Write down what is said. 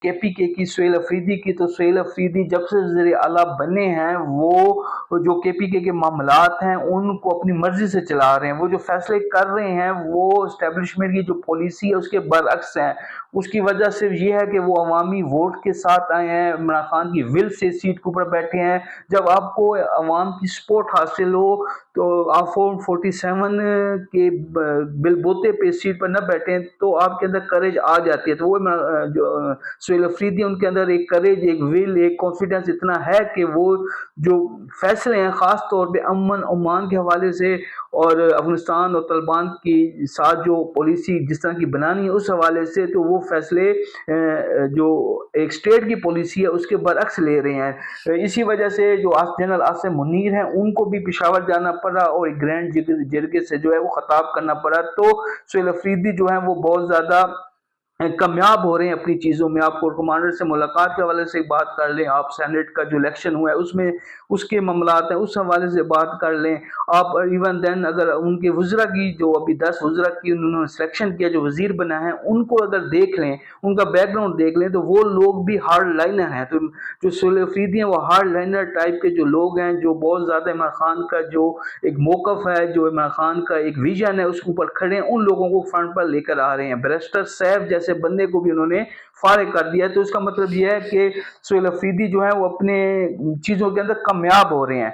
KPK کی سہیل افریدی کی، تو سہیل افریدی جب سے وزیر اعلیٰ بنے ہیں وہ جو KPK کے معاملات ہیں ان کو اپنی مرضی سے چلا رہے ہیں. وہ جو فیصلے کر رہے ہیں وہ اسٹیبلشمنٹ کی جو پالیسی ہے اس کے برعکس ہیں. اس کی وجہ صرف یہ ہے کہ وہ عوامی ووٹ کے ساتھ آئے ہیں، عمران خان کی ول سے سیٹ کے اوپر بیٹھے ہیں. جب آپ کو عوام کی سپورٹ حاصل ہو تو آپ 47 کے بل بوتے پہ سیٹ پر نہ بیٹھیں تو آپ کے اندر کریج آ جاتی ہے. تو وہ جو سہیل افریدی، ان کے اندر ایک کریج، ایک ول، ایک کانفیڈنس اتنا ہے کہ وہ جو فیصلے ہیں خاص طور پہ امن امان کے حوالے سے اور افغانستان اور طالبان کی ساتھ جو پالیسی جس طرح کی بنانی ہے اس حوالے سے، تو وہ فیصلے جو ایک اسٹیٹ کی پالیسی ہے اس کے برعکس لے رہے ہیں. اسی وجہ سے جو جنرل عاصم منیر ہیں ان کو بھی پشاور جانا پڑا اور ایک گرینڈ جرگے سے جو ہے وہ خطاب کرنا پڑا. تو سہیل افریدی جو ہیں وہ بہت زیادہ کامیاب ہو رہے ہیں اپنی چیزوں میں. آپ کور کمانڈر سے ملاقات کے حوالے سے بات کر لیں، آپ سینٹ کا جو الیکشن ہوا ہے اس میں اس کے معاملات ہیں اس حوالے سے بات کر لیں. آپ ایون دین اگر ان کے وزراء کی جو ابھی 10 وزراء کی انہوں نے سلیکشن کیا جو وزیر بنا ہے ان کو اگر دیکھ لیں، ان کا بیک گراؤنڈ دیکھ لیں تو وہ لوگ بھی ہارڈ لائنر ہیں. تو جو سہیل افریدی ہیں وہ ہارڈ لائنر ٹائپ کے جو لوگ ہیں جو بہت زیادہ عمران خان کا جو ایک موقف ہے، جو عمران خان کا ایک ویژن ہے اس کے اوپر کھڑے ہیں. ان لوگوں کو فرنٹ پر لے کر آ رہے ہیں. بیرسٹر سیف جیسے بندے کو بھی انہوں نے فارغ کر دیا. تو اس کا مطلب یہ ہے کہ سہیل افریدی جو ہے وہ اپنے چیزوں کے اندر کامیاب ہو رہے ہیں.